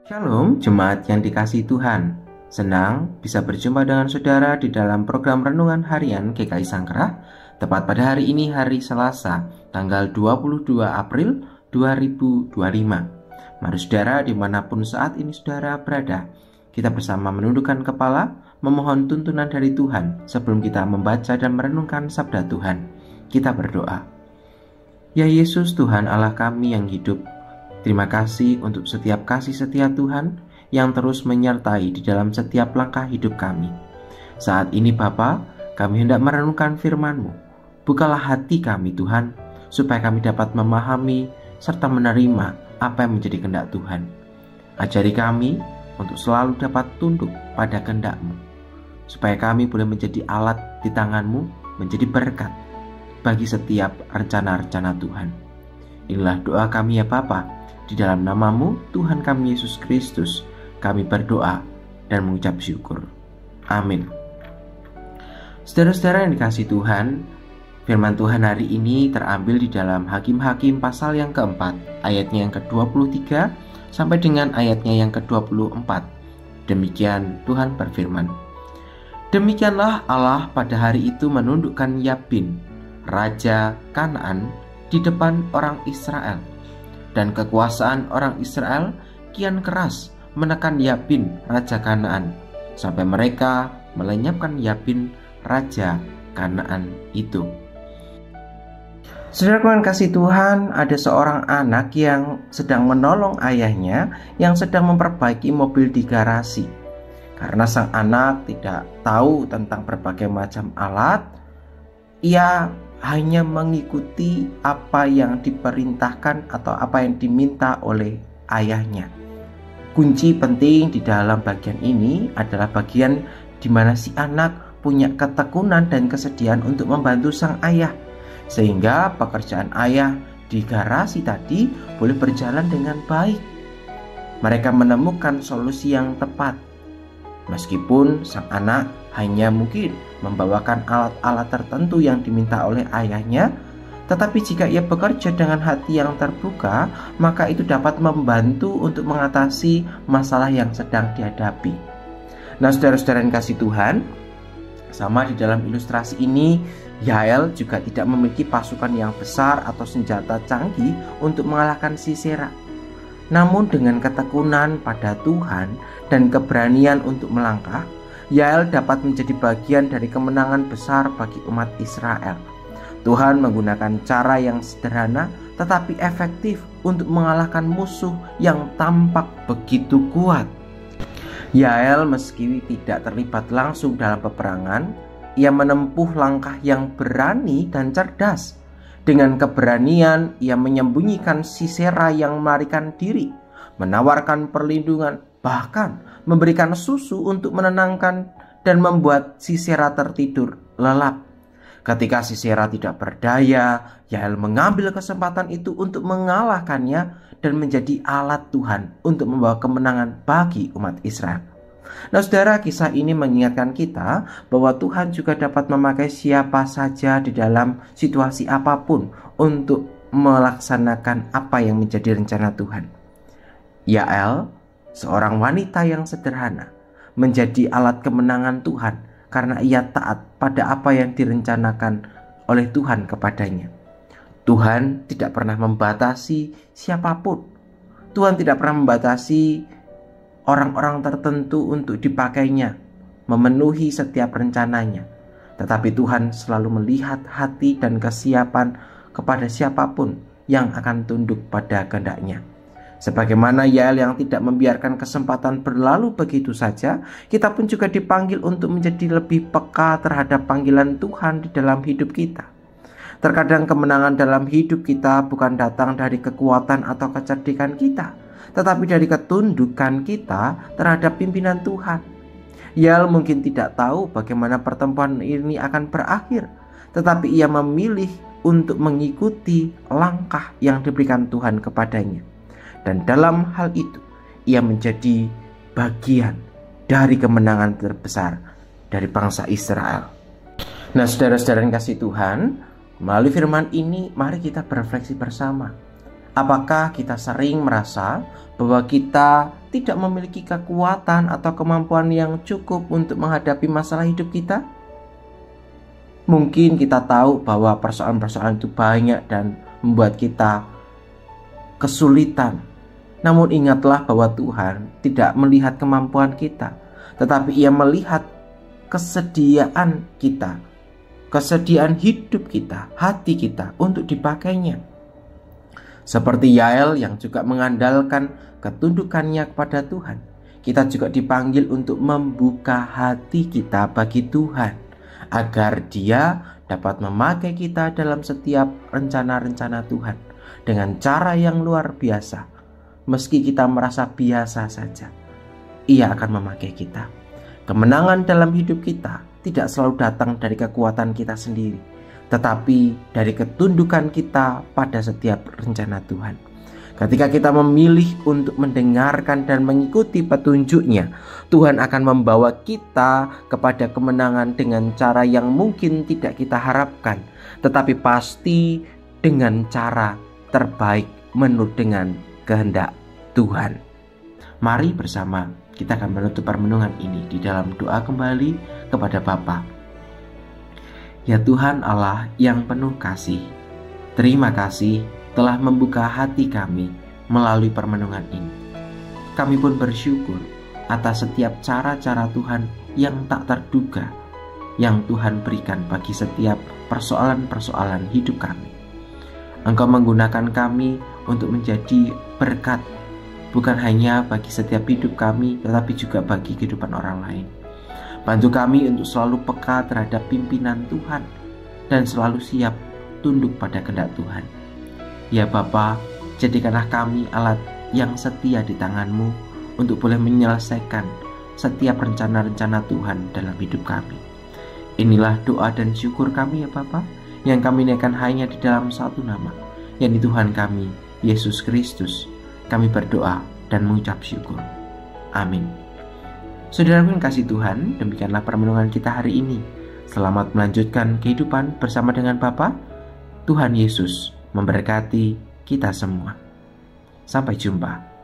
Shalom, jemaat yang dikasihi Tuhan. Senang bisa berjumpa dengan saudara di dalam program Renungan Harian GKI Sangkrah. Tepat pada hari ini, hari Selasa, tanggal 22 April 2025. Mari saudara, dimanapun saat ini saudara berada, kita bersama menundukkan kepala, memohon tuntunan dari Tuhan sebelum kita membaca dan merenungkan sabda Tuhan. Kita berdoa. Ya Yesus, Tuhan Allah kami yang hidup, terima kasih untuk setiap kasih setia Tuhan yang terus menyertai di dalam setiap langkah hidup kami. Saat ini Bapa, kami hendak merenungkan firman-Mu. Bukalah hati kami Tuhan, supaya kami dapat memahami serta menerima apa yang menjadi kehendak Tuhan. Ajari kami untuk selalu dapat tunduk pada kehendak-Mu, supaya kami boleh menjadi alat di tangan-Mu, menjadi berkat bagi setiap rencana-rencana Tuhan. Inilah doa kami ya Bapa. Di dalam nama-Mu, Tuhan kami Yesus Kristus, kami berdoa dan mengucap syukur. Amin. Saudara-saudara yang dikasihi Tuhan, firman Tuhan hari ini terambil di dalam Hakim-Hakim pasal yang keempat, ayatnya yang ke-23 sampai dengan ayatnya yang ke-24. Demikian Tuhan berfirman. Demikianlah Allah pada hari itu menundukkan Yabin, raja Kanaan, di depan orang Israel. Dan kekuasaan orang Israel kian keras menekan Yabin, raja Kanaan, sampai mereka melenyapkan Yabin, raja Kanaan itu. Saudara yang kasih Tuhan, ada seorang anak yang sedang menolong ayahnya yang sedang memperbaiki mobil di garasi. Karena sang anak tidak tahu tentang berbagai macam alat, ia hanya mengikuti apa yang diperintahkan atau apa yang diminta oleh ayahnya. Kunci penting di dalam bagian ini adalah bagian di mana si anak punya ketekunan dan kesediaan untuk membantu sang ayah, sehingga pekerjaan ayah di garasi tadi boleh berjalan dengan baik. Mereka menemukan solusi yang tepat. Meskipun sang anak hanya mungkin membawakan alat-alat tertentu yang diminta oleh ayahnya, tetapi jika ia bekerja dengan hati yang terbuka, maka itu dapat membantu untuk mengatasi masalah yang sedang dihadapi. Nah, saudara-saudara yang kasih Tuhan, sama di dalam ilustrasi ini, Yael juga tidak memiliki pasukan yang besar atau senjata canggih untuk mengalahkan Sisera. Namun dengan ketekunan pada Tuhan dan keberanian untuk melangkah, Yael dapat menjadi bagian dari kemenangan besar bagi umat Israel. Tuhan menggunakan cara yang sederhana tetapi efektif untuk mengalahkan musuh yang tampak begitu kuat. Yael meski tidak terlibat langsung dalam peperangan, ia menempuh langkah yang berani dan cerdas. Dengan keberanian, ia menyembunyikan Sisera yang melarikan diri, menawarkan perlindungan, bahkan memberikan susu untuk menenangkan dan membuat Sisera tertidur lelap. Ketika Sisera tidak berdaya, Yael mengambil kesempatan itu untuk mengalahkannya dan menjadi alat Tuhan untuk membawa kemenangan bagi umat Israel. Nah saudara, kisah ini mengingatkan kita bahwa Tuhan juga dapat memakai siapa saja di dalam situasi apapun untuk melaksanakan apa yang menjadi rencana Tuhan. Yael, seorang wanita yang sederhana, menjadi alat kemenangan Tuhan karena ia taat pada apa yang direncanakan oleh Tuhan kepadanya. Tuhan tidak pernah membatasi siapapun. Tuhan tidak pernah membatasi orang-orang tertentu untuk dipakainya, memenuhi setiap rencananya. Tetapi Tuhan selalu melihat hati dan kesiapan kepada siapapun yang akan tunduk pada kehendak-Nya. Sebagaimana Yael yang tidak membiarkan kesempatan berlalu begitu saja, kita pun juga dipanggil untuk menjadi lebih peka terhadap panggilan Tuhan di dalam hidup kita. Terkadang kemenangan dalam hidup kita bukan datang dari kekuatan atau kecerdikan kita, tetapi dari ketundukan kita terhadap pimpinan Tuhan. Yael mungkin tidak tahu bagaimana pertemuan ini akan berakhir, tetapi ia memilih untuk mengikuti langkah yang diberikan Tuhan kepadanya. Dan dalam hal itu, ia menjadi bagian dari kemenangan terbesar dari bangsa Israel. Nah, saudara-saudara yang kasih Tuhan, melalui firman ini, mari kita berefleksi bersama. Apakah kita sering merasa bahwa kita tidak memiliki kekuatan atau kemampuan yang cukup untuk menghadapi masalah hidup kita? Mungkin kita tahu bahwa persoalan-persoalan itu banyak dan membuat kita kesulitan. Namun ingatlah bahwa Tuhan tidak melihat kemampuan kita, tetapi Ia melihat kesediaan kita, kesediaan hidup kita, hati kita untuk dipakainya. Seperti Yael yang juga mengandalkan ketundukannya kepada Tuhan, kita juga dipanggil untuk membuka hati kita bagi Tuhan, agar Dia dapat memakai kita dalam setiap rencana-rencana Tuhan dengan cara yang luar biasa. Meski kita merasa biasa saja, Ia akan memakai kita. Kemenangan dalam hidup kita tidak selalu datang dari kekuatan kita sendiri, tetapi dari ketundukan kita pada setiap rencana Tuhan. Ketika kita memilih untuk mendengarkan dan mengikuti petunjuk-Nya, Tuhan akan membawa kita kepada kemenangan dengan cara yang mungkin tidak kita harapkan, tetapi pasti dengan cara terbaik menurut dengan kehendak Tuhan. Mari bersama kita akan menutup permenungan ini di dalam doa kembali kepada Bapa. Ya Tuhan Allah yang penuh kasih, terima kasih telah membuka hati kami melalui permenungan ini. Kami pun bersyukur atas setiap cara-cara Tuhan yang tak terduga yang Tuhan berikan bagi setiap persoalan-persoalan hidup kami. Engkau menggunakan kami untuk menjadi berkat, bukan hanya bagi setiap hidup kami, tetapi juga bagi kehidupan orang lain. Bantu kami untuk selalu peka terhadap pimpinan Tuhan dan selalu siap tunduk pada kehendak Tuhan. Ya Bapa, jadikanlah kami alat yang setia di tangan-Mu untuk boleh menyelesaikan setiap rencana-rencana Tuhan dalam hidup kami. Inilah doa dan syukur kami ya Bapa, yang kami naikkan hanya di dalam satu nama, yakni Tuhan kami, Yesus Kristus. Kami berdoa dan mengucap syukur. Amin. Saudaraku yang kasih Tuhan, demikianlah permenungan kita hari ini. Selamat melanjutkan kehidupan bersama dengan Bapa. Tuhan Yesus memberkati kita semua. Sampai jumpa.